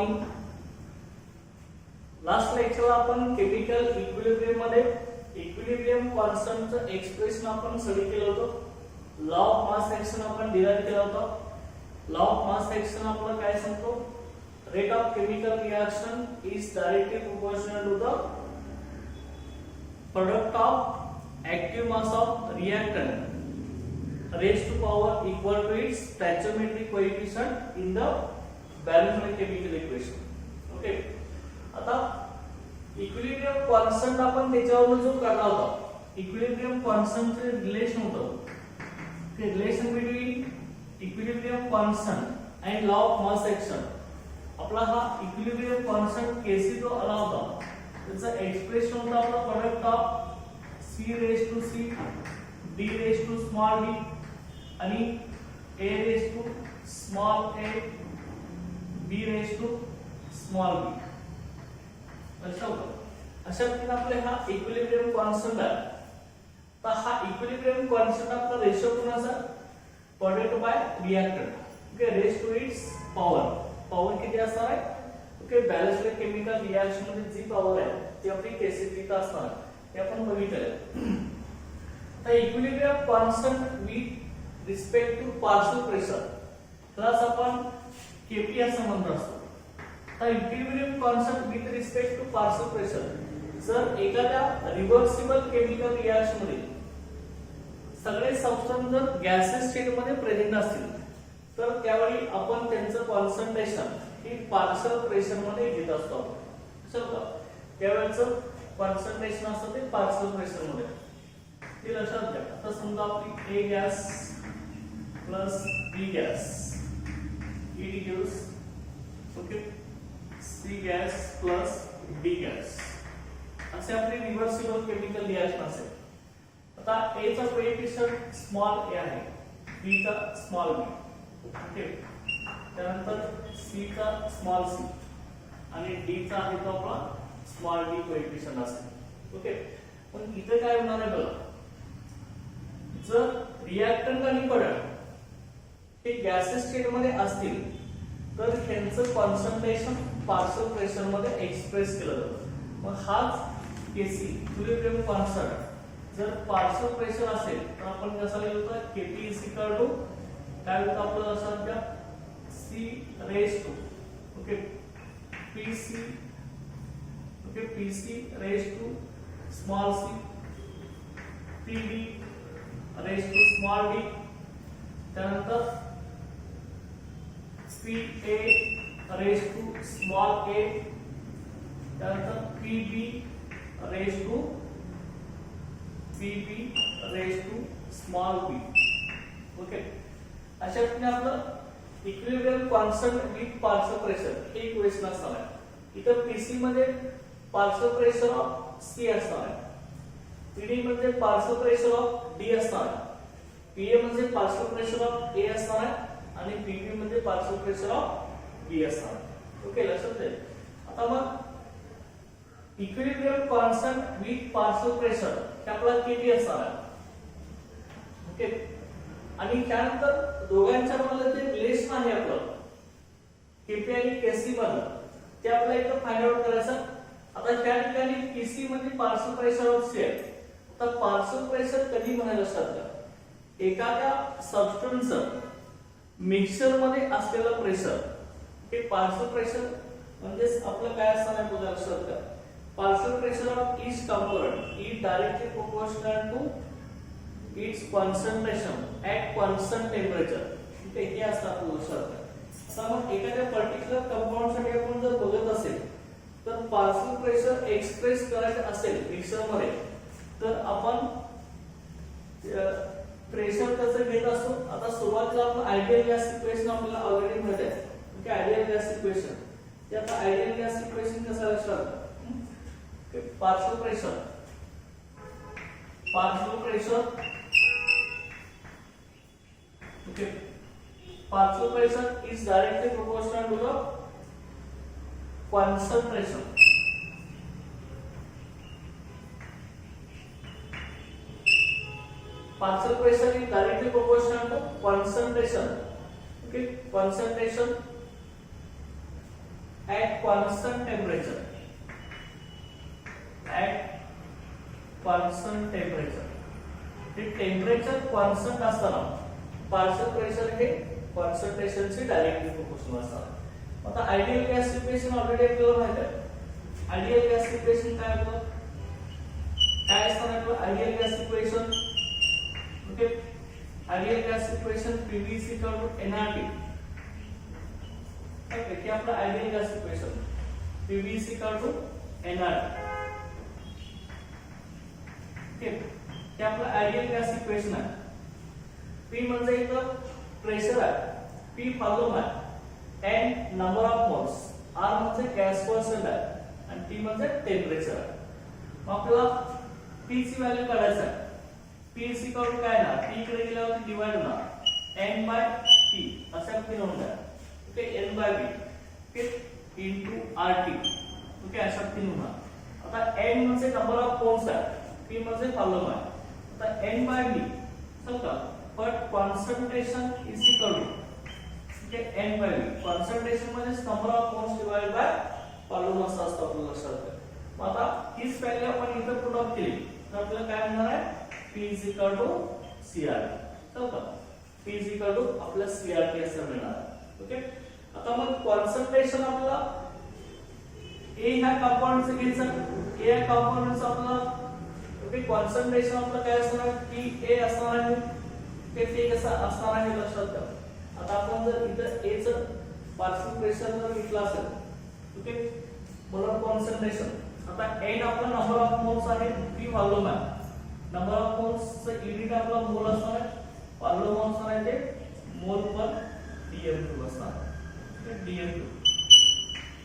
Morning. Last लेक्चरला आपण chemical equilibrium मध्ये इक्विलिब्रियम कॉन्स्टंटचं एक्सप्रेशन आपण स्टडी केलं होतं. लॉ ऑफ मास ऍक्शन आपण डिराइव्ह केला होता. लॉ ऑफ मास ऍक्शन आपल्याला काय सांगतो? Rate of chemical reaction is directly proportional to the product of active mass of reactant raised to power equal to its stoichiometric coefficient in the balanced chemical equation. Okay, आता equilibrium constant आपण त्याच्यावरून जो करणार होता, equilibrium कॉन्स्टंटचे relation होतं. ते relation between equilibrium constant and law of mass action. आपला हा इक्विलिब्रियम कॉन्स्टंट केसी जो आला होता त्याचा एक्सप्रेशन होता आपला product of c raise to c d raise to small d आणि a raise to small a b raise to small b. अशा प्रकारे आपले हा इक्विलिब्रियम कॉन्स्टंट आहे. तर हा इक्विलिब्रियम कॉन्स्टंट आपला रेशो कोणाचा? Product by reactant. Okay, raise to its power. Power किती असणार आहे? ओके, बॅलन्स्ड केमिकल रिएक्शन मध्ये जी पॉवर आहे ती आपली केसीपी असणार आहे. ते आपण बघितलं. तर equilibrium constant with respect to partial pressure plus आपण केपी असं म्हणतो असतो. तर equilibrium constant with respect to partial pressure जर एखाद्या रिव्हर्सिबल केमिकल रिएक्शन मध्ये सगळे सबस्टन्स जर गॅसेस स्टेट मध्ये प्रेझेंट असतील तर त्यावेळी आपण त्यांचं कॉन्सन्ट्रेशन हे पार्शियल प्रेशर मध्ये घेत असतो. त्यावेळेचं कॉन्सन्ट्रेशन असतं ते पार्शियल प्रेशर मध्ये. ते लक्षात घ्या. आता समजा आपली A gas plus B gas it gives okay C gas plus D gas असे आपले रिव्हर्सिबल केमिकल रिएक्शन असेल. आता A चा कोएफिशियंट स्मॉल a आहे, B चा स्मॉल b. ओके, त्यानंतर C चा स्मॉल c आणि D चा आहे तो आपला स्मॉल d कोएफिशियंट असेल. ओके, पण इथे काय होणार आहे बघा, जर रिएक्टंट आणि प्रोडक्ट हे गॅसेस स्टेट मध्ये असतील तर त्यांचं कॉन्सन्ट्रेशन पार्शियल प्रेशर मध्ये एक्सप्रेस केलं जातं. मग हाच केसी इक्विलिब्रियम कॉन्स्टंट जर पार्शियल प्रेशर असेल तर आपण कसं लिहितो? केपी इज इक्वल टू काय होतं आपलं लक्षात घ्या, C raise to okay PC okay PC raise to small C PD raise to small d. त्यानंतर PA raise to small a. त्यानंतर PB raise to PB raise to small b. Okay, अशा प्रकारे आपलं equilibrium constant with partial pressure हे equation असणार आहे. इथं PC मध्ये पार्शियल प्रेशर ऑफ C असणार आहे, PD म्हणजे पार्शियल प्रेशर ऑफ D असणार आहे, PA म्हणजे पार्शियल प्रेशर ऑफ A असणार आहे आणि PB म्हणजे पार्शियल प्रेशर ऑफ B असणार आहे. ओके, लक्षात ठेवा. आता मग equilibrium constant with partial pressure हे आपला केपी असणार आहे. ओके, आणि त्यानंतर दोघांच्या मधलं जे रिलेशन आहे आपलं केपी आणि केसी मधलं ते आपल्याला इथं फाइंड आउट करायचं. आता त्या ठिकाणी पीसी म्हणजे पार्शियल प्रेशर ऑफ सी आहे. आता पार्शियल प्रेशर कधी म्हणायला असतात? एखाद्या सबस्टन्सचं मिक्सचर मध्ये असलेलं प्रेशर हे पार्शियल प्रेशर म्हणजे आपलं काय असणार आहे तुझ्या लक्षात घ्या. Partial pressure of each component is directly proportional to its concentration at constant temperature. हे असतात लक्षात घ्या. आता मग एखाद्या पर्टिक्युलर कंपाऊंड साठी आपण जर बघत असेल तर पार्शियल प्रेशर एक्सप्रेस करायचं असेल मिक्सर मध्ये तर आपण प्रेशर कसं घेत असतो? आता सुरुवातीला आपण आयडियल गॅस इक्वेशन आपल्याला ऑलरेडी माहित आहे. Okay, ideal gas equation. ते आता आयडियल गॅस इक्वेशन कसं लक्षात? Partial pressure okay partial pressure is directly proportional to the concentration. Partial pressure is directly proportional to concentration. Okay, concentration at constant temperature, ते temperature constant असताना partial pressure हे कॉन्सन्ट्रेशनशी directly proportional असतात. आता ideal gas situation already आपल्याला माहिती आहे. Ideal gas situation काय असतं आपलं ideal gas situation. Okay, ideal gas situation PV is equal to nRT. Okay, की आपलं ideal gas situation PV is equal to nRT. Okay, हे आपलं आयडियल गॅस सिच्युएशन आहे. P म्हणजे इथं प्रेशर आहे, P व्हॉल्यूम आहे, N number of moles, R म्हणजे गॅस पर्सेंट आहे आणि T म्हणजे टेम्परेचर आहे. मग आपल्याला P ची व्हॅल्यू काढायची आहे. P is equal to काय ना, P इकडे गेल्यावर डिवाइड होणार N by P अशा पद्धतीने होणार. Okay, N by V okay into RT. Okay, अशा पद्धतीने होणार. आता N म्हणजे नंबर ऑफ मोल्स आहे, P म्हणजे व्हॉल्यूम आहे. आता N by V समजा but concentration is equal to N by V. Concentration म्हणजे number of moles divided by volume असं असतं आपल्या लक्षात ठेवा. मग आता हीच व्हॅल्यू आपण इथं पुट अप केली तर आपल्याला काय मिळणार आहे P is equal to CRT. समजा P is equal to आपल्या CRT असं मिळणार आहे. ओके, आता मग कॉन्सन्ट्रेशन आपल्याला A ह्या कंपाऊंडचं घ्यायचं. A ह्या कंपाऊंडचं आपल्याला ओके कॉन्सन्ट्रेशन आपलं काय असणार PA असणार आहे. ते कसं असणार आहे लक्षात ठेवा. आता आपण जर इथं A चं पार्शियल प्रेशर जर घेतलं असेल ओके मोलर कॉन्सन्ट्रेशन. आता N आपला नंबर ऑफ मोल्स आहे, P व्हॉल्यूम आहे. नंबर ऑफ मोल्स चं युनिट आपला मोल असणार आहे, व्हॉल्यूम असणार आहे ते मोल पर dm3 असणार आहे. dm3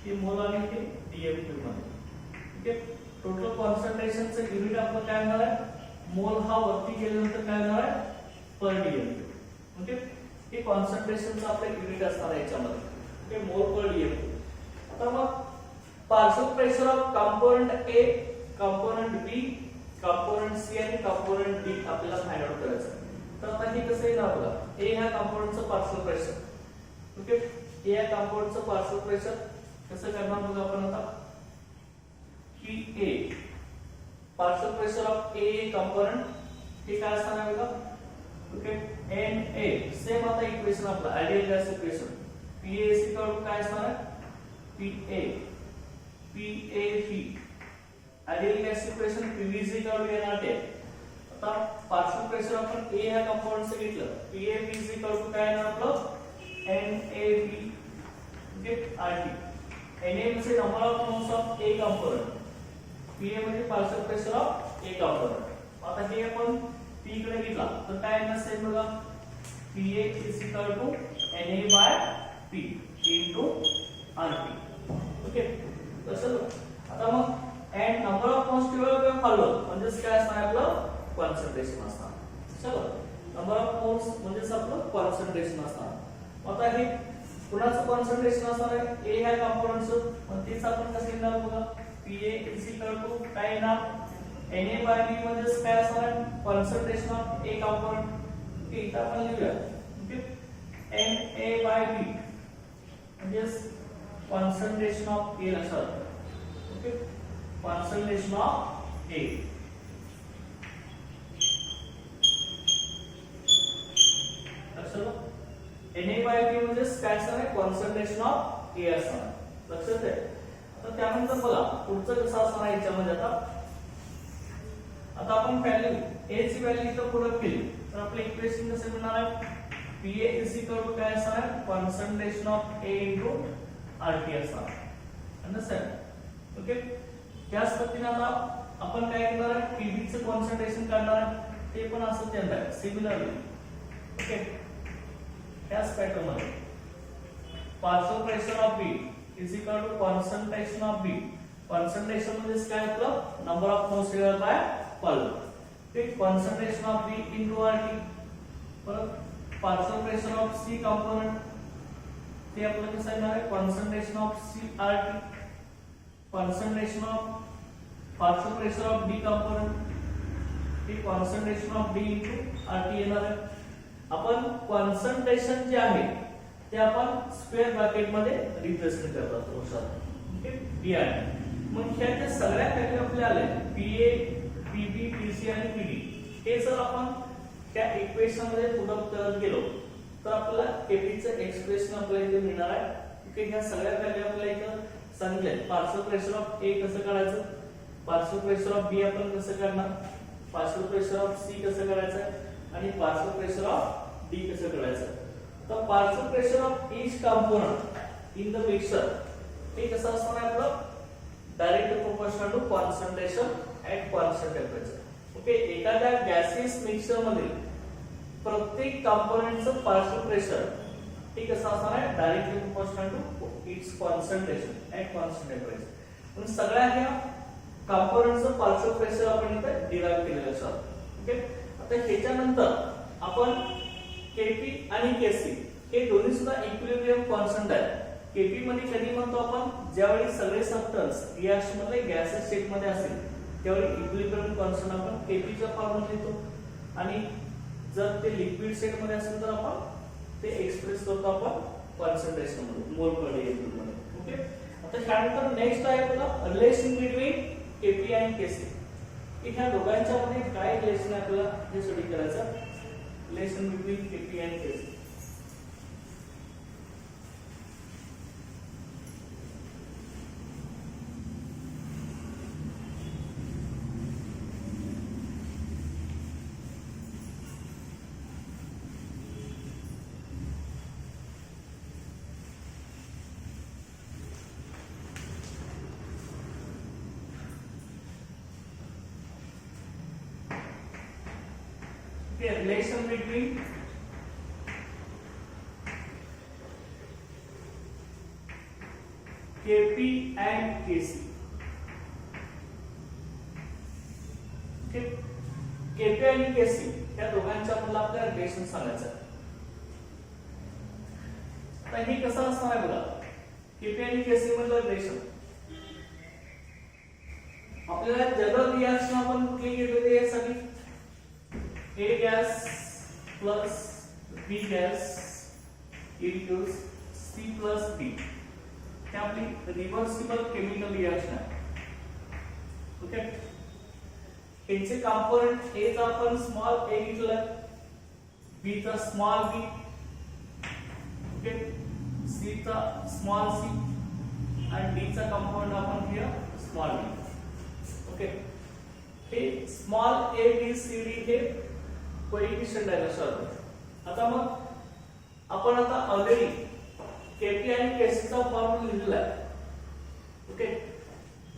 हे मोल आणि ते dm3 मध्ये. ओके, टोटल कॉन्सन्ट्रेशन चं युनिट आपलं काय होणार आहे, मोल हा वरती गेल्यानंतर काय होणार आहे पर dm3. ओके, हे कॉन्सन्ट्रेशनचं आपलं युनिट असणार आहे याच्यामध्ये. ओके, मोल पर dm3. आता मग partial pressure of component A, component B, component C आणि कंपोनेंट D आपल्याला फाइंड आउट करायचं. तर आता हे कसं येणार बघा, A ह्या कंपोनेंटचं पार्शियल प्रेशर. ओके, A ह्या कंपोनेंटचं पार्शियल प्रेशर कसं करणार बघा आपण आता की A partial pressure of A component हे काय असणार आहे बघा. ओके, Na सेम आता इक्वेशन आपलं ideal gas equation PA is equal to काय असणार आहे PAV. Ideal gas equation PV is equal to nRT. आता पार्शियल प्रेशर आपण A ह्या कंपाऊंडचं घेतलं, PAV is equal to काय येणार आपलं NAV ओके RT. Na म्हणजे number of moles of A component, PA म्हणजे partial pressure of A component. आता हे आपण P इकडे घेतला तर काय येणार सेम बघा PA is equal to Na by P into RT. Okay, तसं आता मग and number of moles divided by volume म्हणजे काय असणार आपलं कॉन्सन्ट्रेशन असणार. चला, नंबर ऑफ मोल्स म्हणजे आपलं कॉन्सन्ट्रेशन असणार. आता हे कुणाचं कॉन्सन्ट्रेशन असणार आहे A ह्या कंपाऊंडचं. मग तेच आपण कसं लिहिणार बघा PA is equal to काय येणार Na by B म्हणजे काय असणार आहे concentration of A compound. Okay, इथं आपण लिहूया ओके Na by B म्हणजे कॉन्सन्ट्रेशन ऑफ A लक्षात. Okay, concentration of A. लक्षात Na by B म्हणजे काय असणार आहे कॉन्सन्ट्रेशन ऑफ A असणार. लक्षात आहे. आता त्यानंतर बघा पुढचं कसं असणार आहे याच्यामध्ये. आता आपण व्हॅल्यू A ची व्हॅल्यू इथं पुढे केली तर आपलं इक्वेशन कसं मिळणार आहे PA is equal to काय असणार आहे concentration of A into RT असणार. अंडरस्टँड. ओके, त्याच पद्धतीने आता आपण काय करणार आहे PB चं कॉन्सन्ट्रेशन काढणार आहे ते पण असंच येणार आहे सिमिलरली. ओके, त्याच पॅटर्न मध्ये partial pressure of B is equal to concentration of B. Concentration म्हणजे काय आपलं number of moles divided by volume. ठीक, concentration of B into RT. परत partial pressure of C component ते आपलं कसं येणार आहे concentration of CRT. Concentration of partial pressure of D component ते concentration of D into RT येणार आहे. आपण कॉन्सन्ट्रेशन जे आहे ते आपण स्क्वेअर ब्रॅकेट मध्ये रिप्रेझेंट करतात लक्षात. ओके पी आहे. मग ह्या सगळ्या व्हॅल्यू आपल्या आल्या पीए पीबी पीसी आणि पीडी हे जर आपण त्या इक्वेशन मध्ये पुट अप करत गेलो तर आपल्याला केपीचं एक्सप्रेशन आपल्याला इथे मिळणार आहे. ओके ह्या सगळ्या व्हॅल्यू आपल्याला इथं सांगितले. पार्शियल प्रेशर ऑफ ए कसं काढायचं, पार्शियल प्रेशर ऑफ बी आपण कसं काढणार, पार्शियल प्रेशर ऑफ सी कसं काढायचं आणि पार्शियल प्रेशर ऑफ डी कसं काढायचं. तर partial pressure of each component in the mixture हे कसं असणार आहे आपलं direct proportional to concentration at constant temperature. Okay एखाद्या गॅसियस मिक्सचर मध्ये प्रत्येक कंपोनेंटचं पार्शियल प्रेशर हे कसं असणार आहे directly proportional to its concentration at constant temperature. म्हणून सगळ्या ह्या कंपोनेंटचं पार्शियल प्रेशर आपण इथे डिराइव्ह केलेलं असतं. ओके आता ह्याच्यानंतर आपण केपी आणि केसी हे दोन्ही सुद्धा इक्विलिब्रियम कॉन्स्टंट आहे. केपी मध्ये कधी म्हणतो आपण ज्यावेळी सगळे सबस्टन्स रिएक्शन मध्ये गॅसेस स्टेट मध्ये असेल त्यावेळी इक्विलिब्रियम कॉन्स्टंट आपण केपीच्या फॉर्ममध्ये लिहितो आणि जर ते लिक्विड स्टेट मध्ये असेल तर आपण ते एक्सप्रेस करतो आपण कॉन्सन्ट्रेशन मध्ये मोल पर डेसिमल मध्ये. ओके आता त्यानंतर नेक्स्ट आहे आपला रिलेशन बिटवीन केपी आणि केसी. की ह्या दोघांच्या मध्ये काय रिलेशन आहे आपल्याला हे स्टडी करायचं. रिलेशन बिटवीन केपी आणि केसी the relation between Kp and Kc. Okay, Kp आणि Kc या दोघांच्या मधलं आपल्याला रिलेशन सांगायचं. आता हे कसं असणार आहे बघा Kp आणि Kc मधलं रिलेशन आपल्याला जनरल रिएक्शन आपण कुठली घेतलेली यासाठी A gas plus B gas equals C plus D. हे आपली रिव्हर्सिबल केमिकल रिएक्शन आहे. ओके याचे कंपोनेंट A चा आपण स्मॉल a घेतला, B चा स्मॉल b, ओके C चा स्मॉल c आणि D चा कंपोनेंट आपण घेऊया स्मॉल d. ओके हे small a b c d हे कोएफिशिएंट आहे लक्षात. आता मग आपण आता ऑलरेडी केपी आणि केसी चा फॉर्म्युला लिहिलेला आहे. ओके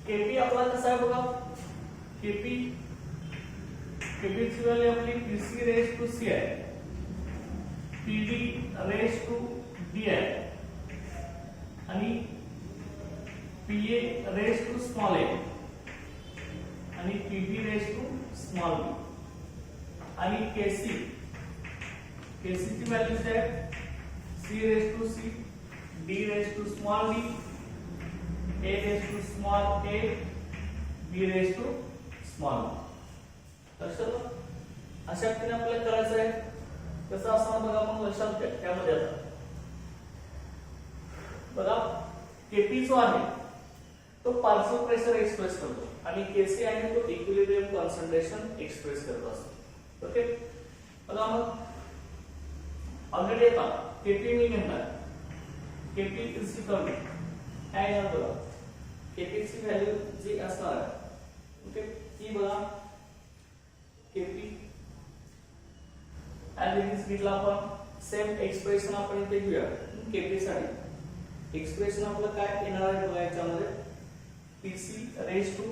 केपी आपला कसा आहे बघा केपी ची व्हॅल्यू आपली पीसी रेज टू सी आहे, पीडी रेज टू डी आहे आणि PA raise to small A आणि PB raise to small B आणि केसी ची व्हॅल्यू आहे C raise to C, D raise to small D, A raise to small A, B raise to small. लक्षात अशा पद्धतीने आपल्याला करायचं आहे. कसं असणार बघा मग लक्षात घ्या. त्यामध्ये आता बघा केपी जो आहे तो पार्शियल प्रेशर एक्सप्रेस करतो आणि केसी आहे तो इक्विलिब्रियम कॉन्सन्ट्रेशन एक्सप्रेस करत असतो. ओके बघा मग ऑलरेडी आता केपी मी घेणार केपी इज इक्वल टू काय आहे बघा केपी ची व्हॅल्यू जी असणार आहे ओके ती बघा केपी आणि इज घेतला आपण सेम एक्सप्रेशन आपण इथे घेऊया केपी साठी. एक्सप्रेशन आपलं काय येणार आहे बघा याच्यामध्ये PC raise to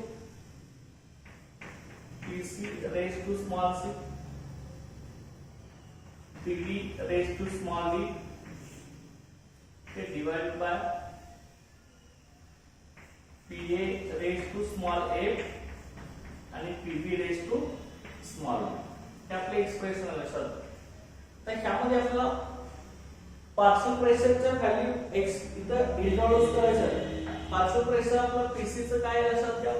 small C, pd raised to small d okay divided by pa raised to small a आणि pb raised to small b. हे आपले एक्सप्रेशन आहे लक्षात. तर ह्यामध्ये आपल्याला पार्शियल प्रेशरच्या व्हॅल्यू एक्स इथं इंट्रोड्यूस करायचं. पार्शियल प्रेशर आपलं पीसी चं काय लक्षात घ्या.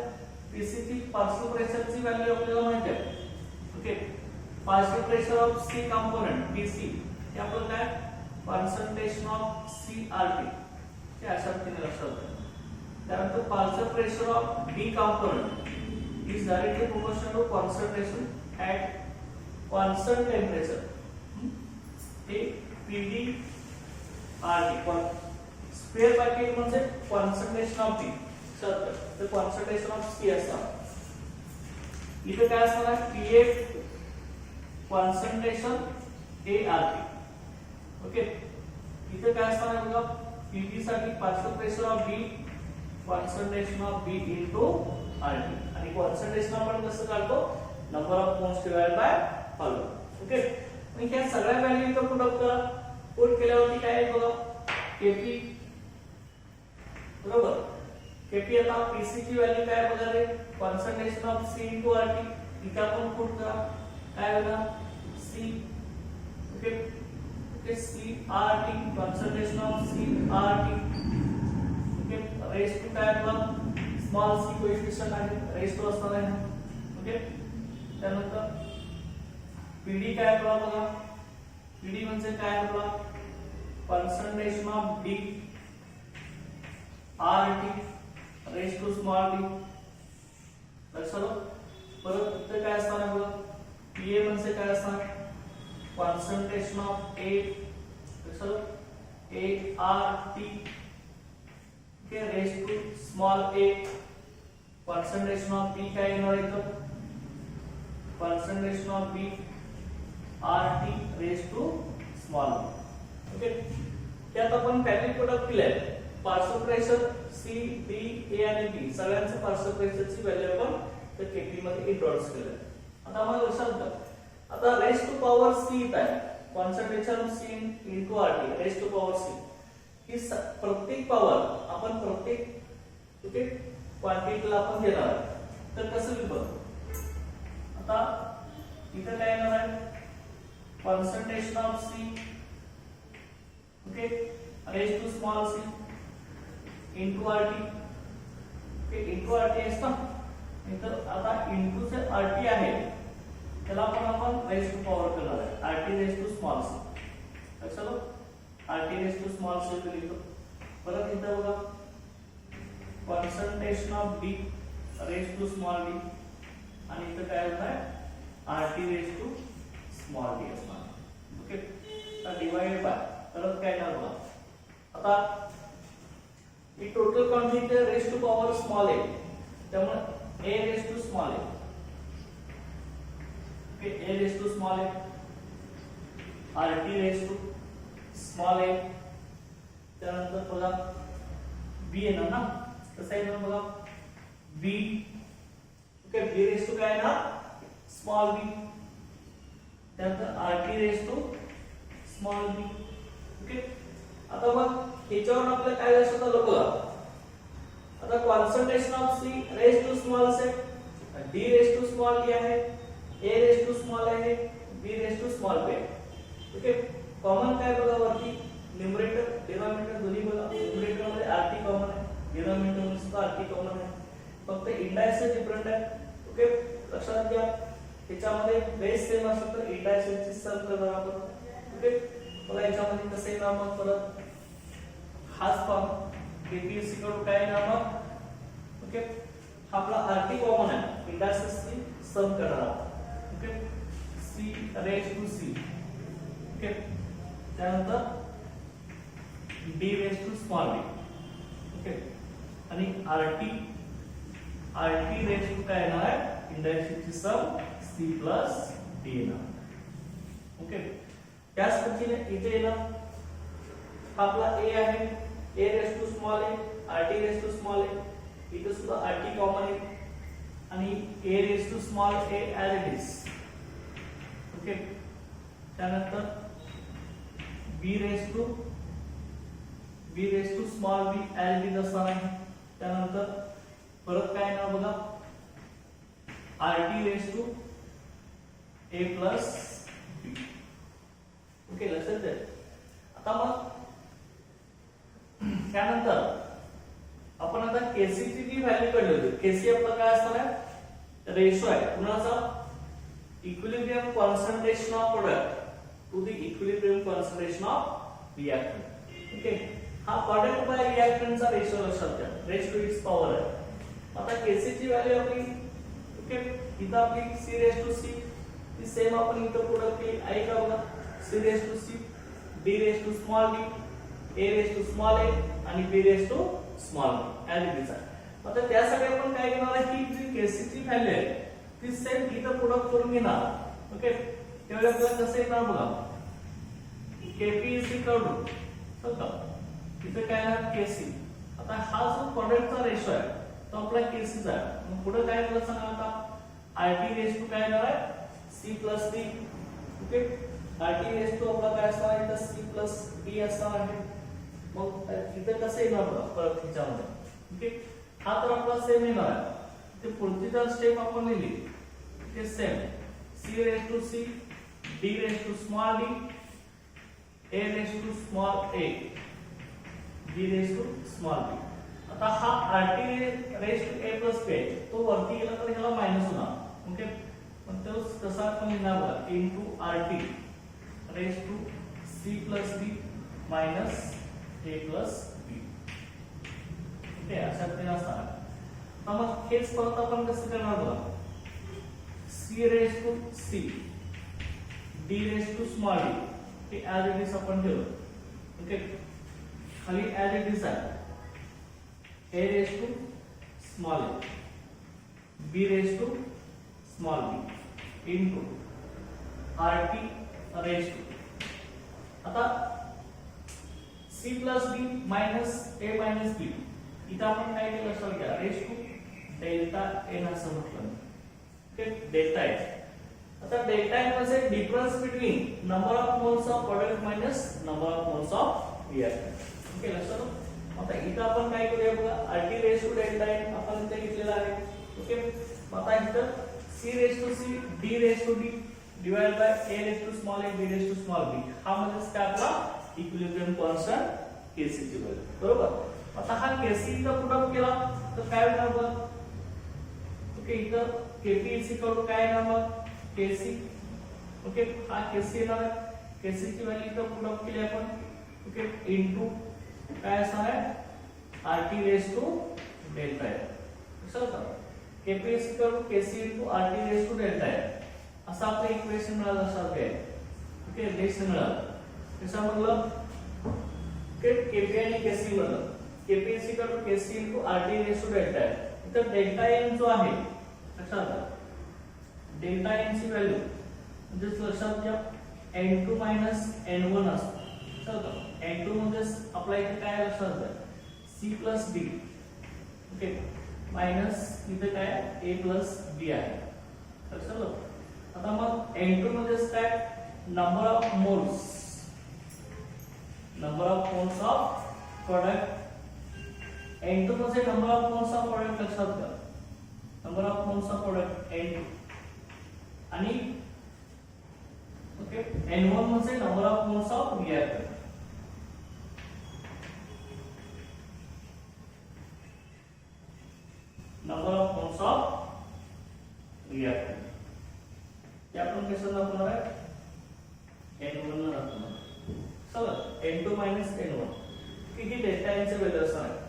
पीसी ची पार्शियल प्रेशरची व्हॅल्यू आपल्याला माहिती आहे. Okay partial pressure of C component PC हे आपलं काय कॉन्सन्ट्रेशन ऑफ CRT हे अशा पद्धतीने लक्षात ठेवा. त्यानंतर partial pressure of B component is directly proportional to concentration at constant temperature. हे PD RT स्क्वेअर ब्रॅकेट म्हणजे कॉन्सन्ट्रेशन ऑफ B तर कॉन्सन्ट्रेशन ऑफ C असणार. इथे काय असणार आहे PA कॉन्सन्ट्रेशन ART. ओके इथे काय असणार आहे बघा PB साठी partial pressure of B concentration of B into RT आणि कॉन्सन्ट्रेशन आपण कसं काढतो number of moles divide by volume. Okay आणि ह्या सगळ्या व्हॅल्यू इथे पुट अप करा. पुट केल्यावरती काय आहे बघा Kp बरोबर Kp आता Pc ची व्हॅल्यू काय बघा रे concentration of C into RT इथे आपण पुट करा काय होणार C. Okay okay CRT concentration of CRT okay raise to काय बघा स्मॉल c कोएफिशिएंट आहे रेस टू असणार आहे. ओके त्यानंतर PD काय बघा PD म्हणजे काय बघा concentration of D RT raise to small d. लक्षात परत इथे काय असणार आहे बघा PA म्हणजे काय असणार कॉन्सन्ट्रेशन ऑफ A लक्षात ART okay raise to small a. Concentration of P काय येणार इथं concentration of B RT raise to small b. Okay त्यात आपण व्हॅल्यू प्रोडक्ट केले partial pressure C D A आणि B सगळ्यांचे पार्शियल प्रेशरची व्हॅल्यू आपण त्या Kp मध्ये इंट्रोड्यूस केले. आता मला लक्षात घ्या आता रेस टू पॉवर C इथं आहे concentration C into RT raise to power C ही प्रत्येक पॉवर आपण प्रत्येक ओके क्वांटिटीला आपण देणार आहे तर कसं लिहू आता इथं काय येणार आहे concentration of C okay raise to small c into RT okay into RT आहे ना इथं आता इनटू से RT आहे त्याला आपण रेस टू पॉवर करणार आहे RT raise to small c लक्षात RT raise to small c लिहितो. परत इथं बघा concentration of D raise to small d आणि इथं काय होत आहे RT raise to small d असणार. ओके आता डिवाइड बाय परत काय येणार बघा आता ही total quantity raise to power small a त्यामुळे a raise to small a okay a raise to small a RT raise to small a त्यानंतर बघा b येणार ना कसं आहे ना बघा b okay b raise to काय येणार स्मॉल b त्यानंतर RT raise to small b. Okay आता मग याच्यावर आपल्याला काय लक्षात आलं बघा आता concentration of C raise to small से D raise to small d आहे A रेस टू स्मॉल आहे B raise to small b. Okay common काय बघा वरती न्यूमरेटर डिनॉमिनेटर दोन्ही बघा न्यूमरेटर मध्ये RT कॉमन आहे डिनॉमिनेटर मध्ये सुद्धा RT कॉमन आहे फक्त इंडायसेस डिफरंट आहे. ओके लक्षात घ्या त्याच्यामध्ये बेस सेम असेल तर इंडायसेसची सम करणार आपण. ओके बघा याच्यामध्ये कसं येणार मग परत हाच फॉर्म Kp इक्वल काय येणार मग ओके आपला RT कॉमन आहे इंडायसेसची सम करणार आहोत. Okay C raise to C okay त्यानंतर D raise to small d. Okay आणि RT रेस टू काय येणार आहे इंडायसेसची सम C प्लस D येणार. ओके त्याच पद्धतीने इथे येणार आपला A आहे A raise to small a RT raise to small a इथे सुद्धा RT कॉमन आहे आणि A raise to small a as it is. Okay त्यानंतर B raise to small b as it is असणार आहे. त्यानंतर परत काय येणार बघा RT raise to a plus b. Okay लक्षात द्या. आता मग त्यानंतर आपण आता Kc ची जी व्हॅल्यू काढली होती Kc आपला काय असणार आहे रेशो आहे कुणाचा equilibrium concentration of product to the equilibrium concentration of reactant. Okay, हा प्रोडक्ट बाय रिएक्टंटचा रेशो लक्षात घ्या, रेश टू इट्स पॉवर आहे. आता Kc ची व्हॅल्यू आपली ओके इथं आपली C रेश टू C ती सेम आपण इथं प्रोडक्ट केली आहे का बघा. C raise to C, D raise to small d, A raise to small a आणि B raise to small b as it is आहे. आता त्यासाठी आपण काय करणार आहे की जी Kc ची व्हॅल्यू आहे ती सेम इथं प्रोडक्ट करून घेणार. ओके, त्यावेळी आपल्याला कसं येणार बघा, Kp इज इक्वल टू समजा इथे काय आहे Kc. आता हा जो प्रोडक्टचा रेशो आहे तो आपला Kc चा आहे. मग पुढे काय करायचं सांगा आता, Rt रेश टू काय येणार आहे C plus D. Okay, Rt raise to आपला काय असणार आहे तर C प्लस D असणार आहे. मग इथे कसं येणार बघा परत ह्याच्यामध्ये. ओके, हा तर आपला सेम येणार आहे. ते पुढची जर स्टेप आपण लिहिली ते same C raise to C, D raise to small d, A raise to small a, B raise to small b. आता हा Rt raise to a plus b तो वरती गेला तर ह्याला मायनस होणार. ओके, पण तो कसा आपण लिहिणार बघा into Rt raise to C plus d minus a plus b. Okay, अशा प्रकारे असणार. मग हेच परत आपण कसं करणार बघा, C raise to C, D raise to small d हे ऍज इट इज आपण ठेवू. ओके, खाली ऍज इट इज आहे A raise to small a, B raise to small b into Rt raise to. आता C plus d minus a minus b इथं आपण काय केलं लक्षात घ्या, रेश टू डेल्टा n असं म्हटलं. Okay, delta n. आता डेल्टा n म्हणजे difference between number of moles of product minus number of moles of reactant. Okay, लक्षात. आता इथं आपण काय करूया बघा, Rt raise to delta n आपण इथे घेतलेला आहे. ओके, आता इथं C raise to C, D raise to D divide by A raise to small a, B raise to small b हा म्हणजे काय आपला इक्विलिब्रियम कॉन्स्टंट Kc ची व्हॅल्यू. बरोबर. आता हा Kc इथं प्रोडक्ट केला तर काय होणार बघा. ओके, इथं Kp इज इक्वल टू काय येणार मग Kc. ओके, हा Kc येणार आहे. Kc ची व्हॅल्यू इथं प्रोडक्ट केली आपण. ओके, इनटू काय असणार आहे Rt raise to delta n. समजा Kp is equal to Kc into Rt raise to delta n असं आपलं इक्वेशन मिळालं असं काय. ओके, रेशन मिळालं. कसं म्हणलं ओके, Kp आणि Kc मिळालं. Kp is equal to Kc into Rt raise to delta n. इथं डेल्टा n जो आहे लक्षात घ्या, डेल्टा n ची व्हॅल्यू म्हणजे लक्षात घ्या n2 मायनस n1 असतं. चला n2 म्हणजे आपला इथे काय लक्षात घ्या C plus D. Okay, minus इथे काय A प्लस B आहे. लक्षात. आता मग n2 म्हणजे काय number of moles, number of moles of product. n2 म्हणजे number of moles of product लक्षात घ्या, number of moles of product n2 आणि ओके n1 म्हणजे number of moles of reactant. Number of moles of reactant ते आपण कसं दाखवणार आहे n1 ला दाखवणार. चला n2 मायनस n1 किती डेल्टा n चे व्हॅल्यू असणार आहे.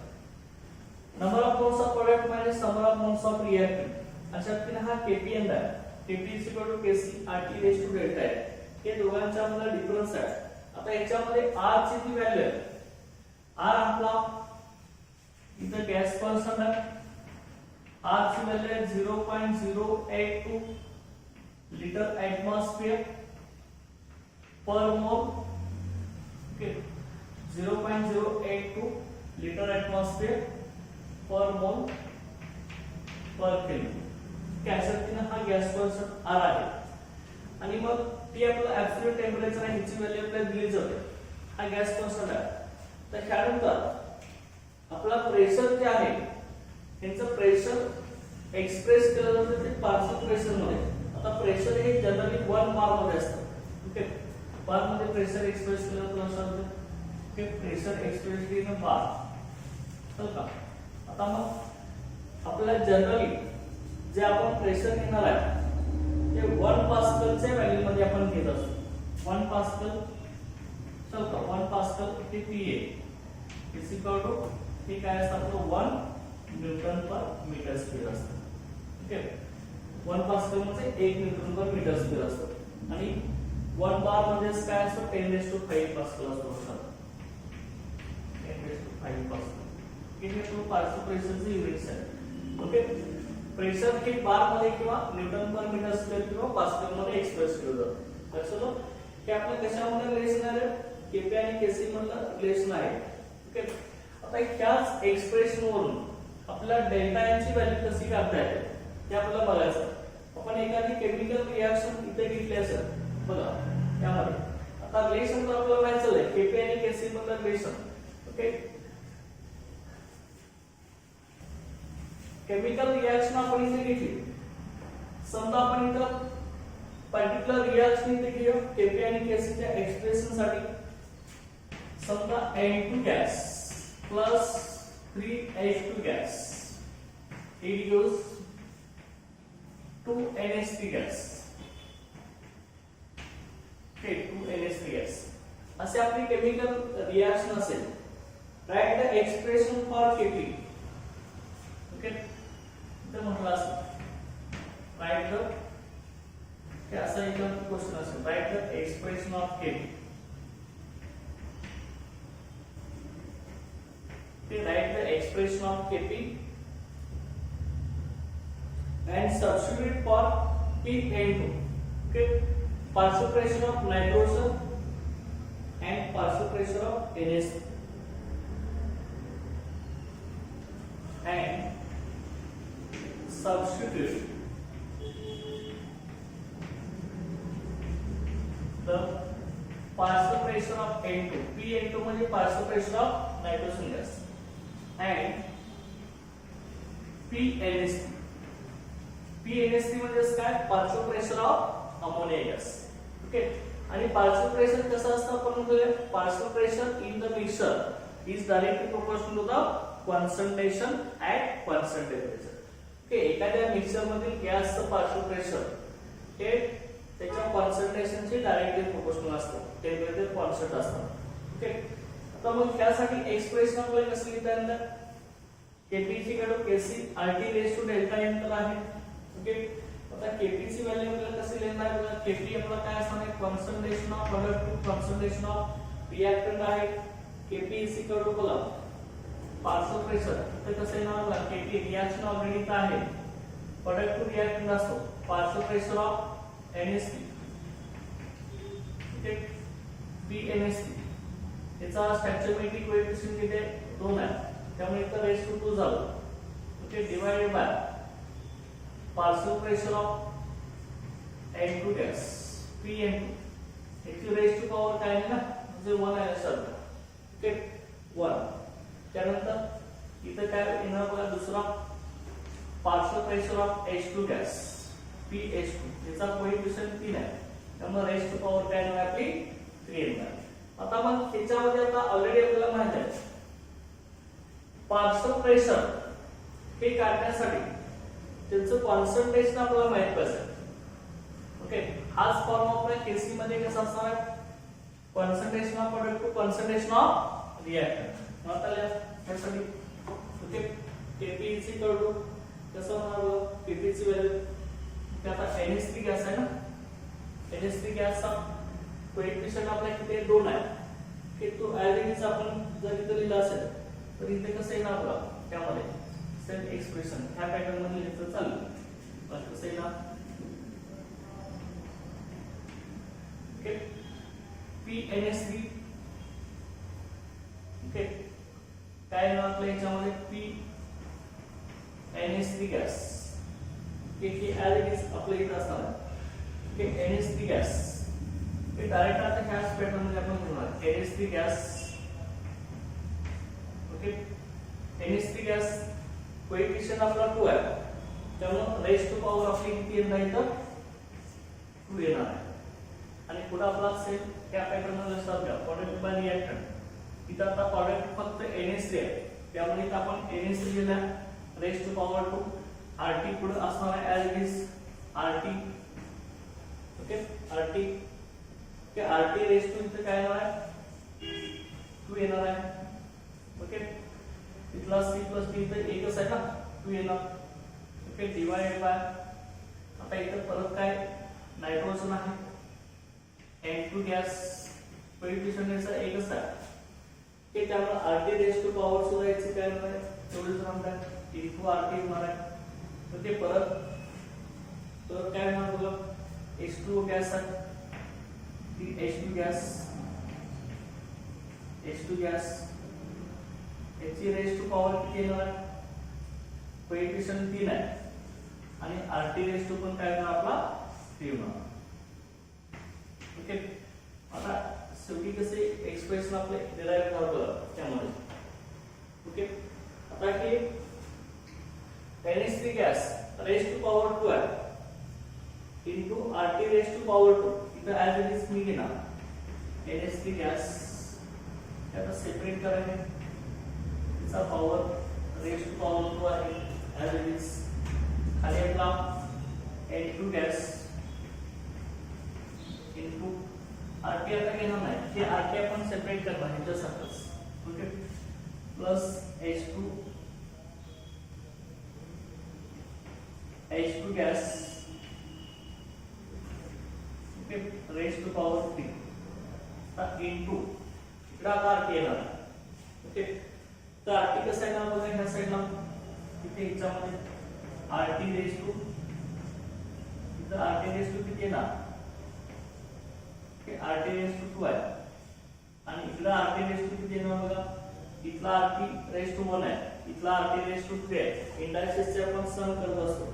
Number of moles of product minus number of moles of reactant. अशा प्रकारे हा Kpn आहे. Kp is equal to Kc Rt raise to delta आहे. हे दोघांच्या मध्ये डिफरन्स आहे. आता याच्यामध्ये R ची जी व्हॅल्यू आहे, R आपला इथं गॅस कॉन्स्टंट आहे. R ची व्हॅल्यू आहे 0.082 लिटर एटमॉस्फियर पर मोल. ओके, 0.082 लिटर एटमॉस्फियर पर मोल पर केल्विन. कॅसरतीने हा गॅस कॉन्स्टंट R आहे. आणि मग ती आपलं ऍब्सोल्यूट टेम्परेचर आहे, ह्याची व्हॅल्यू आपल्याला दिली जाते. हा गॅस कॉन्स्टंट आहे. तर त्यानंतर आपला प्रेशर जे आहे यांचं प्रेशर एक्सप्रेस केलं जातं ते पार्शियल प्रेशर मध्ये. आता प्रेशर हे जनरली 1 बार मध्ये असतं. ओके, बार मध्ये प्रेशर एक्सप्रेस केलं जातं असं. ओके, प्रेशर एक्सप्रेस इन बार. चला आता मग आपल्याला जनरली जे आपण प्रेशर घेणार आहे ते 1 पास्कलच्या व्हॅल्यू मध्ये आपण घेत असतो. 1 पास्कल चला 1 पास्कल पास्कल इथे पी आहे इज इक्वल टू हे काय असतं आपलं 1 न्यूटन पर मीटर स्क्वेअर असतं ओके 1 पास्कल म्हणजे 1 न्यूटन पर मीटर स्क्वेअर असतं आणि 1 बार म्हणजे काय असतं 10⁵ पास्कल असतो 10⁵ पास्कल हे तो पार्शियल प्रेशरचे युनिट्स आहे ओके प्रेशर हे बार मध्ये किंवा न्यूटन पर मीटर स्क्वेअर किंवा पास्कल मध्ये एक्सप्रेस केलं जातं लक्षात ठेवा की आपल्या कशामध्ये रिलेशन आहे केपी आणि केसी मधलं रिलेशन आहे ओके आता ह्याच एक्सप्रेशन वरून आपल्याला डेल्टा एन ची व्हॅल्यू कशी काढता येते ते आपल्याला बघायचं आपण एखादी केमिकल रिएक्शन इथे घेतली असेल बघा यामध्ये आता रिलेशन तर आपल्याला माहित झालंय केपी आणि केसी मधलं रिलेशन ओके केमिकल रिएक्शन आपण इथे घेतली समजा आपण इथं पर्टिक्युलर रिएक्शन इथे घेऊ केपी आणि केसीच्या एक्सप्रेशन साठी समजा N2 gas plus 3H2 gas it gives 2NH3 gas okay 2NH3 gas असे आपली केमिकल रिएक्शन असेल right the expression for KP okay तर म्हटलं असं राइट द हे असा एक क्वेश्चन असेल right the expression of KP Okay, write the expression of Kp and substitute for Pn2. Okay, partial pressure of nitrogen and partial pressure of NH and substitute the partial pressure of N2. Pn2 म्हणजे partial pressure of nitrogen gas. And PNS3 म्हणजे काय partial pressure of ammonia gas okay आणि partial pressure कसं असतं आपण म्हणूया partial pressure in the mixture is directly proportional to the concentration at constant temperature okay एखाद्या mixture मधील गॅसचं पार्शियल प्रेशर हे त्याच्या कॉन्संट्रेशनशी डायरेक्टली प्रोपोर्शनल असतं टेम्परेचर कॉन्स्टंट असतं ओके आता मग त्यासाठी एक्सप्रेशन आपल्याला कसं लिहिता येईल Kp equal Kc RT raise to delta n तर आहे ओके आता Kp ची व्हॅल्यू आपल्याला कशी लिहिणार आहे Kp आपला काय असणार आहे concentration of product to concentration of reactant आहे Kp इक्वल टू बोला पार्शियल प्रेशर तर कसं येणार बघा Kp रिएक्शन ऑलरेडी इथं आहे प्रोडक्ट टू रिएक्टंट असतो partial pressure of NH3 okay PNH3 याचा स्टॅच्यूमेट्रिक कोएफिशिएंट किती 2 आहे त्यामुळे इथं रेज टू 2 झालं okay divided by partial pressure of N2 gas Pn2 याची रेज टू पॉवर काय आहे ना म्हणजे 1 आहे सर ओके 1 त्यानंतर इथं काय येणार बघा दुसरा partial pressure of H2 gas PH2 याचा कोएफिशिएंट 3 आहे त्यामुळे रेज टू पॉवर काय येणार आपली 3 येणार आता मग त्याच्यामध्ये आता ऑलरेडी आपल्याला माहित आहे पार्शियल प्रेशर हे काढण्यासाठी त्याचं कॉन्संट्रेशन आपल्याला माहित पाहिजे ओके हाच फॉर्म आपल्या केसी मध्ये कसा असणार concentration of product to concentration of reactant मग आता यासाठी ओके Kp इक्वल टू कसं होणार Kp ची व्हॅल्यू ते आता NH3 गॅस आहे ना NH3 गॅसचा कोएफिशिएंट आपला किती 2 आहे की तो ऍज इट इज आपण जर इथे लिहिला असेल तर इथे कसं येणार आपला त्यामध्ये सेम एक्सप्रेशन ह्या पॅटर्न मध्ये लिहिलं चालेल कसं येणार ओके PNH3 ओके काय येणार आपल्या याच्यामध्ये PNH3 गॅस ओके की ऍज इट इज आपल्या इथे असणार ओके NH3 गॅस हे डायरेक्ट आता ह्याच पॅटर्न मध्ये आपण घेणार NH3 gas okay NH3 gas coefficient आपला 2 आहे त्यामुळे रेज टू पॉवर आपली किती येणार इथं 2 येणार आहे आणि पुढे आपला सेम त्या पॅटर्न मध्ये लक्षात घ्या प्रोडक्ट बाय रिएक्टंट इथं आता प्रोडक्ट फक्त NH3 आहे त्यामुळे इथं आपण NH3 लिहिला रेज टू पॉवर 2 RT पुढे असणार आहे as it is RT okay RT RT raise to इथं काय येणार आहे 2 येणार आहे. ओके, इथला C + D तर एकच आहे ना, 2 येणार. ओके, डिवाइड बाय, आता इथं परत काय नायट्रोजन आहे, N2 गॅस कोएफिशिएंट याचा एकच आहे. ओके, त्यामुळे RT रेज टू पॉवर सुद्धा याची काय होणार आहे, तेवढीच राहणार आहे, इनटू RT होणार आहे. तर ते परत तर काय होणार बघा, H2O गॅस आहे, H2 गॅस याची रेज टू पॉवर किती येणार आहे, कोएफिशिएंट 3 आहे आणि RT रेज टू पण काय येणार आपला 3 होणार. ओके, आता शेवटी कसे एक्सप्रेशन आपले डिराइव्ह झालं त्यामध्ये. ओके, आता की NH3 gas raise to power 2 आहे into RT raise to power 2. इथं ऍज इट इज मी घेणार NH3 गॅस, त्याला सेपरेट करायचे, त्याचा पॉवर रेज टू पॉवर 2 आहे ऍज इट इज. खाली आपला N2 गॅस इनटू RT आता घेणार नाही, हे RT आपण सेपरेट करणार ह्याच्यासारखंच. Okay, plus H2 gas, okay, raise to power 3 आता इनटू इकडे आता RT येणार. ओके, तर RT कसं आहे ना बघा, ह्या साईडला इथे ह्याच्यामध्ये RT रेज टू, इथं RT रेज टू किती येणार, RT रेज टू 2 आहे आणि इथला RT रेज टू किती येणार बघा, इथला RT रेज टू 1 आहे, इथला RT रेज टू 3 आहे. इंडायसेसचे आपण सम करत असतो,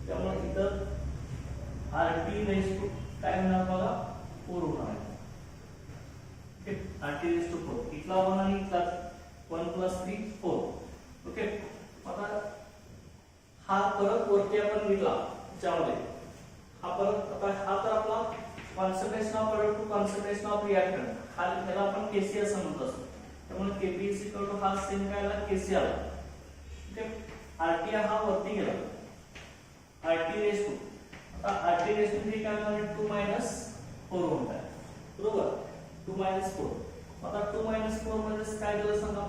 त्यामुळे इथं RT रेज टू काय होणार बघा, 4 होणार आहे. ओके, RT रेज टू 4, इथला 1 आणि इथला 1 + 3 4. ओके, आता हा परत वरती आपण लिहिला त्याच्यामध्ये, हा परत आता हा तर आपला concentration of product to concentration of reactant, हा त्याला आपण केसी असं म्हणत असतो. त्यामुळे Kp हा सेम काय आला, केसी आला. ओके, RT हा वरती गेला, RT रेज टू, आता RT रेज टू हे काय होणार, 2 - 4 होत आहे, बरोबर, 2 - 4. आता 2 - 4 मध्ये काय झालं सांगा,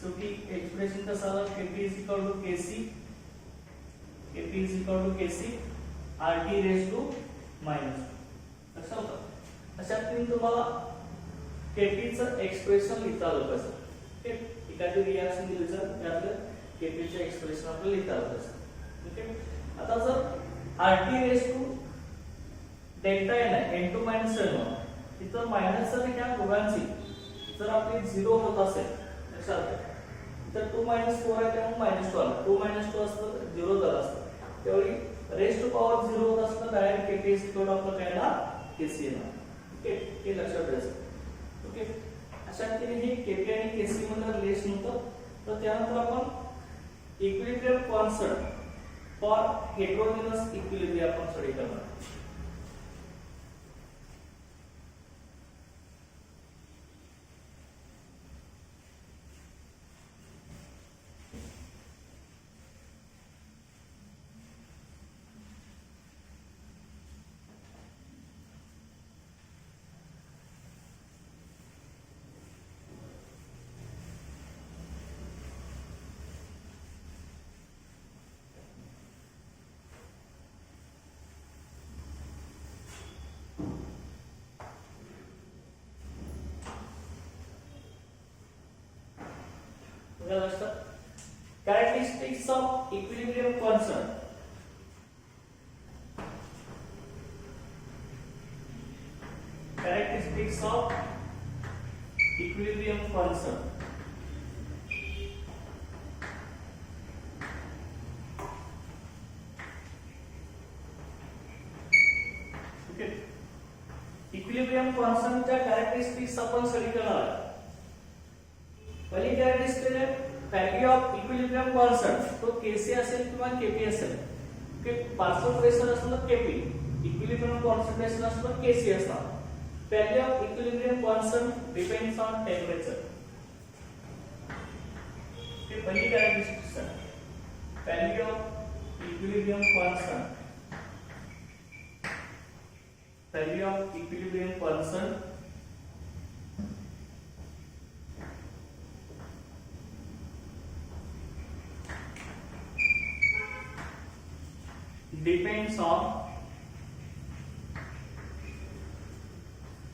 शेवटी एक्सप्रेशन कसं आलं, Kp KC RT raise to -2. लक्षात होतं. अशा तीन तुम्हाला Kp चं एक्सप्रेशन लिहिता आलं कसं. ओके, एखादी रिएक्शन दिली तर त्यातलं Kp चं एक्सप्रेशन आपल्याला लिहिता आलं कसं. ओके, आता जर RT raise to delta n आहे, N2 - N1, इथं मायनस आणि ह्या दोघांची जर आपली 0 होत असेल, लक्षात घ्या, तर 2 - 4 आहे त्यामुळे -2 आला, 2 - 2 असतं 0 झालं असतं, त्यावेळी रेज टू पॉवर 0 होत असतं, डायरेक्ट Kp आपलं काय ना Kc येणार. ओके, हे लक्षात ठेवायचं. ओके, अशा रीतीने हे Kp आणि Kc मधलं रिलेशन होतं. तर त्यानंतर आपण equilibrium constant for heterogeneous equilibrium आपण स्टडी करणार. Characteristics of equilibrium constant. Characteristics of equilibrium constant. Okay. Equilibrium constant च्या characteristics आपण स्टडी करणार आहोत. पहिली characteristic आहे व्हॅल्यू ऑफ इक्विलिब्रियम कॉन्स्टंट, तो Kc असेल किंवा Kp असेल. ओके, पार्शियल प्रेशर असलं तर Kp, इक्विलिब्रियम कॉन्संट्रेशन असलं तर Kc असणार. Value of equilibrium constant depends on temperature. Okay, पहिली कॅरेक्टरिस्टिक्स आहे value of equilibrium constant. Value of equilibrium constant depends on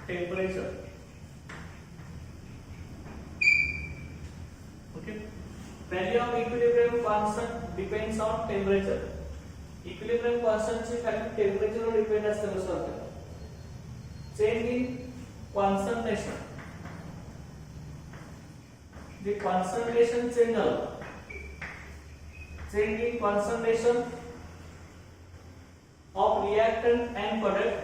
temperature. Okay, value of equilibrium constant depends on temperature. Equilibrium constant ची value temperature वर depend असते कसं असतं. Change in concentration, जे concentration change झालं, change in concentration of reactant and product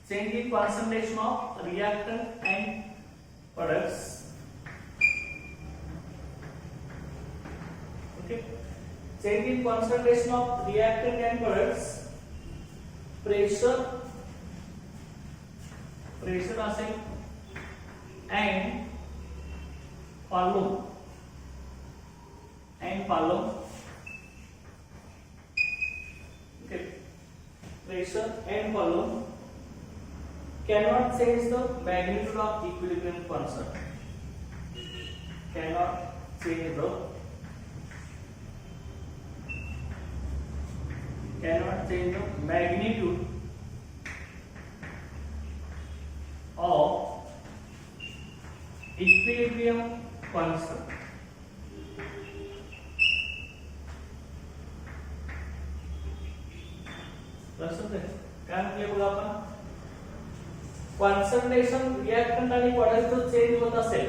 change in concentration of reactant and products. Okay, change in concentration of reactant and products, pressure असेल and volume okay, pressure and volume cannot change the magnitude of equilibrium constant, cannot change the magnitude of equilibrium constant. लक्षात आहे काय म्हटले बघा आपण, concentration reactant आणि product जर change होत असेल,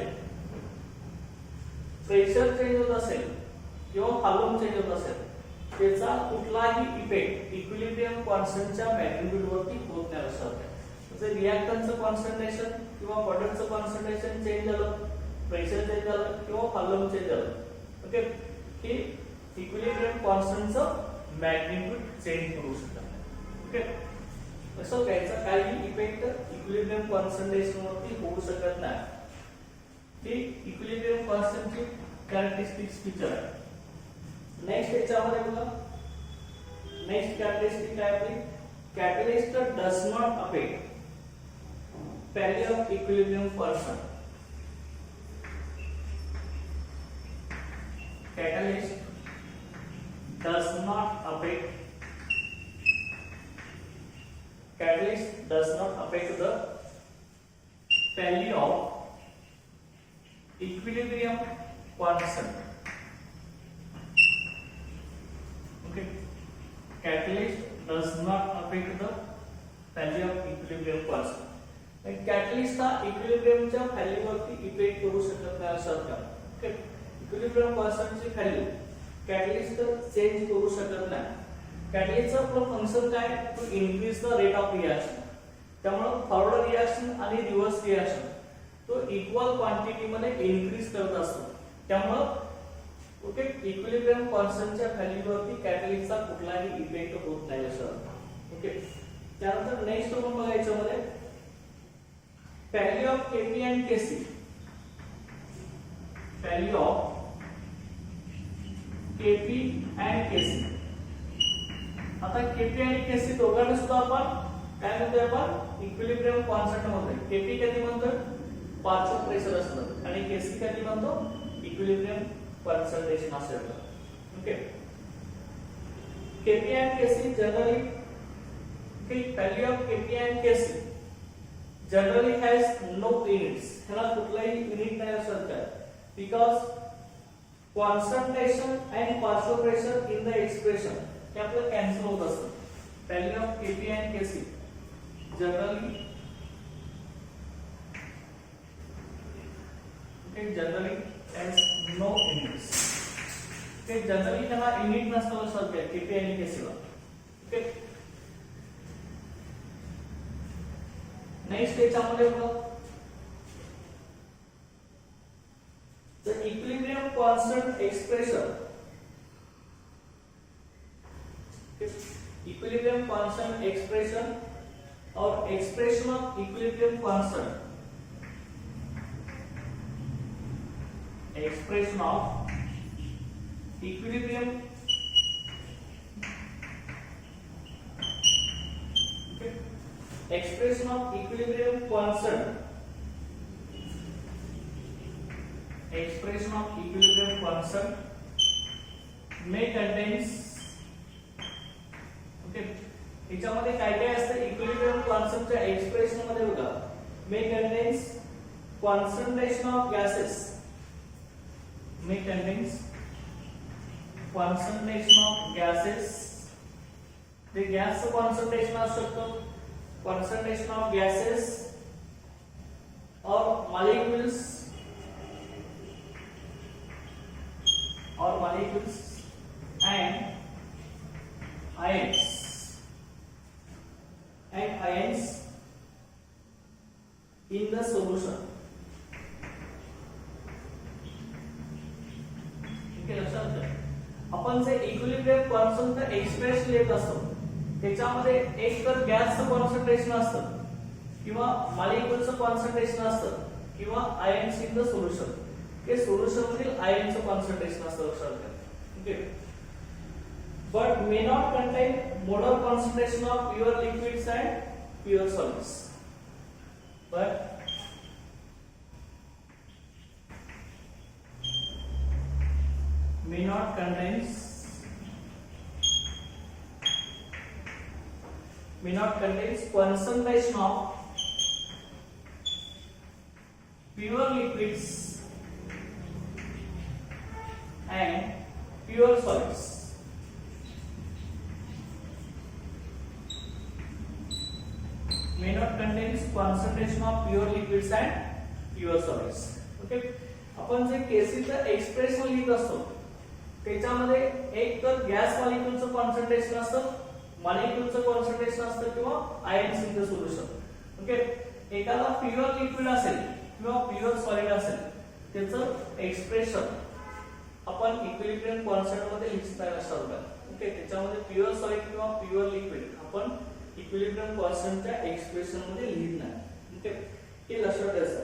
प्रेशर चेंज होत असेल किंवा व्हॉल्यूम चेंज होत असेल, त्याचा कुठलाही इफेक्ट इक्विलिब्रियम कॉन्स्टंटच्या मॅग्निट्यूड वरती होत नाही लक्षात घ्या. जर रिएक्टंटचं कॉन्सन्ट्रेशन किंवा प्रोडक्टचं कॉन्सन्ट्रेशन चेंज झालं, प्रेशर चेंज झालं किंवा व्हॉल्यूम चेंज झालं, ओके, की इक्विलिब्रियम कॉन्स्टंटचं मॅग्निट्यूड चेंज करू शकत नाही. ओके, असं घ्यायचा काही इफेक्ट इक्विलिब्रियम कॉन्सन्ट्रेशन वरती होऊ शकत नाही. ती इक्विलिब्रियम कॉन्स्टंटची कॅरेक्टरिस्टिक्स फीचर आहे. नेक्स्ट याच्यामध्ये बघा, नेक्स्ट कॅरेक्टरिस्टिक काय आपली, catalyst does not affect value of equilibrium constant. Catalyst does not affect the value of equilibrium constant. Okay, catalyst does not affect the value of equilibrium constant. Catalyst हा इक्विलिब्रियमच्या व्हॅल्यूवरती effect करू शकत नाही असं अर्थ. ओके, इक्विलिब्रियम कॉन्स्टंटची value catalyst change करू शकत नाही. कॅटलिस्टचं आपलं फंक्शन काय, to increase the rate of reaction. त्यामुळे फॉरवर्ड रिएक्शन आणि रिव्हर्स रिएक्शन तो इक्वल क्वांटिटी मध्ये इन्क्रीज करत असतो. त्यामुळे ओके, इक्विलिब्रियम कॉन्स्टंटच्या व्हॅल्यूवरती कॅटलिस्टचा कुठलाही इफेक्ट होत नाही असं अर्थ. ओके, त्यानंतर नेक्स्ट आपण बघायचं मध्ये value of Kp and Kc, value of Kp and Kc. आता Kp आणि Kc दोघांना सुद्धा आपण काय म्हणतोय, आपण इक्विलिब्रियम कॉन्स्टंट म्हणतोय. Kp कधी म्हणतो, पार्शियल प्रेशर असतं, आणि Kc कधी म्हणतो, इक्विलिब्रियम कॉन्सन्ट्रेशन असेल. Okay, Kp and Kc generally, value of Kp and Kc generally has no units. ह्याला कुठलाही युनिट नाही असत, because concentration and partial pressure in the expression हे आपलं कॅन्सल होत असतं. value of Kp and Kc generally has no units. Okay, generally ह्याला unit नसतं लक्षात घ्या Kp आणि Kc ला. ओके, नेक्स्ट याच्यामध्ये बघा, the equilibrium constant expression, equilibrium constant expression or expression of equilibrium constant, expression of equilibrium expression of equilibrium constant expression of equilibrium constant may contains okay याच्यामध्ये काय काय असतं इक्विलिब्रियम कॉन्स्टंटच्या एक्सप्रेशन मध्ये बघा may contains concentration of gases may contains concentration of gases the gas concentration असू शकतो concentration of gases or molecules and ions in the solution okay लक्षात घ्या आपण जे इक्विलिब्रियम कॉन्स्टंट एक्सप्रेशन लिहित असतो त्याच्यामध्ये एक तर गॅसचं कॉन्संट्रेशन असतं किंवा मॉलिक्युलचं कॉन्संट्रेशन असतं किंवा आयन्स इन द सोल्युशन हे सोल्युशन मधील आयनचं कॉन्संट्रेशन असतं लक्षात घ्या okay but may not contain molar concentration of pure liquids and pure solids but may not contains concentration of pure liquids and pure solids may not contains concentration of pure liquids and pure solids okay आपण जे केसीचं expression लिहित असतो त्याच्यामध्ये एक तर gas मॉलिक्युलचं concentration असतं मॉलिक्युलचं concentration असतं किंवा ions in the solution okay एखादा प्युअर लिक्विड असेल किंवा प्युअर सॉलिड असेल त्याचं एक्सप्रेशन आपण इक्विलिब्रियम कॉन्स्टंट मध्ये लिहिता असणार ओके त्याच्यामध्ये प्युअर सॉलिड किंवा प्युअर लिक्विड आपण इक्विलिब्रियम कॉन्स्टंटच्या एक्सप्रेशन मध्ये लिहित नाही ओके हे लक्षात द्यायचं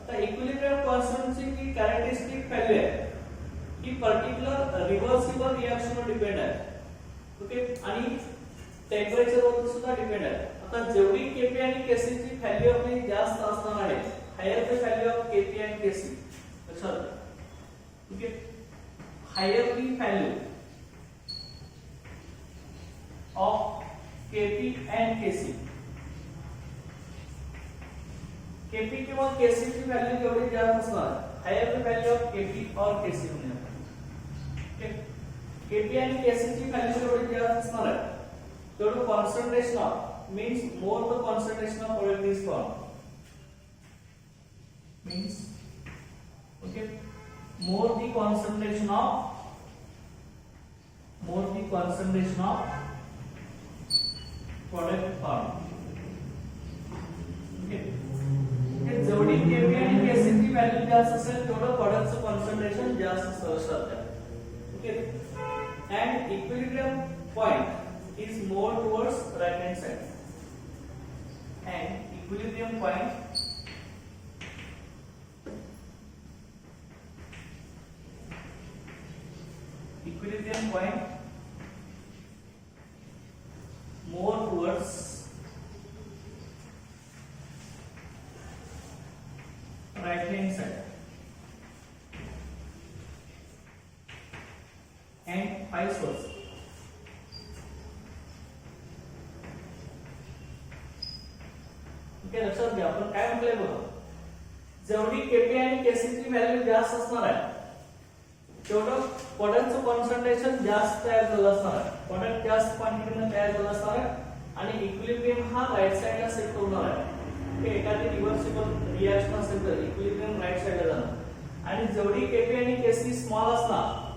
आता इक्विलिब्रियम कॉन्स्टंटची जी कॅरेक्टरिस्टिक व्हॅल्यू आहे ही पर्टिक्युलर रिव्हर्सिबल रिएक्शन वर डिपेंड आहे ओके आणि टेम्परेचर वर सुद्धा डिपेंड आहे आता जेवढी केपी आणि केसी ची व्हॅल्यू आपली जास्त असणार आहे higher the value of Kp and Kc लक्षात okay higher the value of Kp and Kc Kp किंवा केसी ची व्हॅल्यू जेवढी जास्त असणार higher the value of Kp और केसी म्हणूया केपी आणि केसी ची व्हॅल्यू जेवढी जास्त असणार आहे तेवढं concentration of means more the concentration of product is formed means okay more the concentration of product formed okay जेवढी केपी आणि केसी ची व्हॅल्यू जास्त असेल तेवढं प्रोडक्टचं कॉन्संट्रेशन जास्त असतं okay and equilibrium point is more towards right hand side and equilibrium point more towards right hand side and vice versa okay लक्षात घ्या आपण काय म्हटलंय बघा जेवढी केपी आणि केसी ची व्हॅल्यू जास्त असणार आहे तेवढं प्रोडक्टचं कॉन्संट्रेशन जास्त तयार झालं असणार आहे प्रोडक्ट जास्त क्वांटिटीमध्ये तयार झालं असणार आहे आणि इक्विलिब्रियम हा राईट साइडला सेट होणार आहे ओके एखादी रिव्हर्सिबल रिएक्शन असेल तर इक्विलिब्रियम राईट साइडला जाणार आणि जेवढी केपी आणि केसी स्मॉल असणार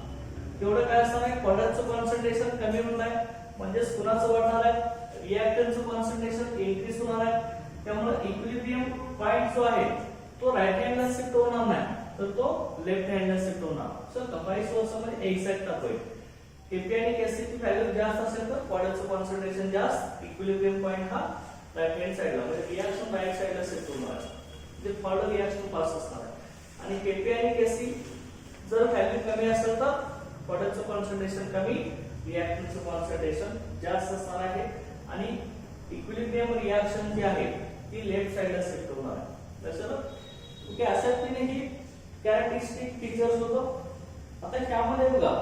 तेवढं काय असणार आहे प्रोडक्टचं कॉन्संट्रेशन कमी होणार आहे म्हणजे कुणाचं वाढणार आहे रिएक्टंटचं कॉन्संट्रेशन इन्क्रीज होणार आहे त्यामुळे इक्विलिब्रियम पॉइंट जो आहे तो राइट हँडला शिफ्ट होणार नाही तर तो लेफ्ट हँडला शिफ्ट होणार सो कंपाईस वर्षामध्ये एक्झॅक्ट दाखवेल केपी आणि केसी ची व्हॅल्यू जास्त असेल तर प्रोडक्टचं कॉन्संट्रेशन जास्त इक्विलिब्रियम पॉइंट हा राइट हँड साइडला म्हणजे रिएक्शन राइट साइडला शिफ्ट होणार आहे जे फर्दर रिएक्शन पास असणार आहे आणि केपी आणि केसी जर व्हॅल्यू कमी असेल तर प्रोडक्टचं कॉन्संट्रेशन कमी रिएक्टंटचं कॉन्संट्रेशन जास्त असणार आहे आणि इक्विलिब्रियम रिएक्शन जी आहे ती लेफ्ट साइडला शिफ्ट होणार आहे लक्षात ओके अशा रीतीने ही कॅरेक्टरिस्टिक फीचर्स होतं. आता ह्यामध्ये बघा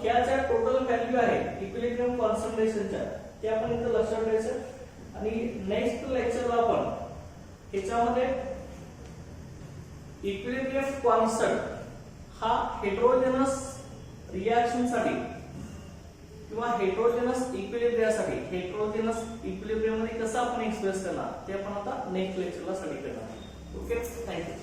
ह्या ज्या टोटल व्हॅल्यू आहे इक्विलिब्रियम कॉन्सन्ट्रेशनच्या ते आपण इथं लक्षात ठेवायचं आणि नेक्स्ट लेक्चरला आपण ह्याच्यामध्ये इक्विलिब्रियम कॉन्स्टंट हा हेटेरोजेनस रिएक्शन साठी किंवा हेटेरोजेनस इक्विलिब्रियासाठी हेटेरोजेनस इक्विलिब्रियम मध्ये कसं आपण एक्सप्रेस करणार ते आपण आता नेक्स्ट लेक्चरला स्टडी करणार. Okay, thank you.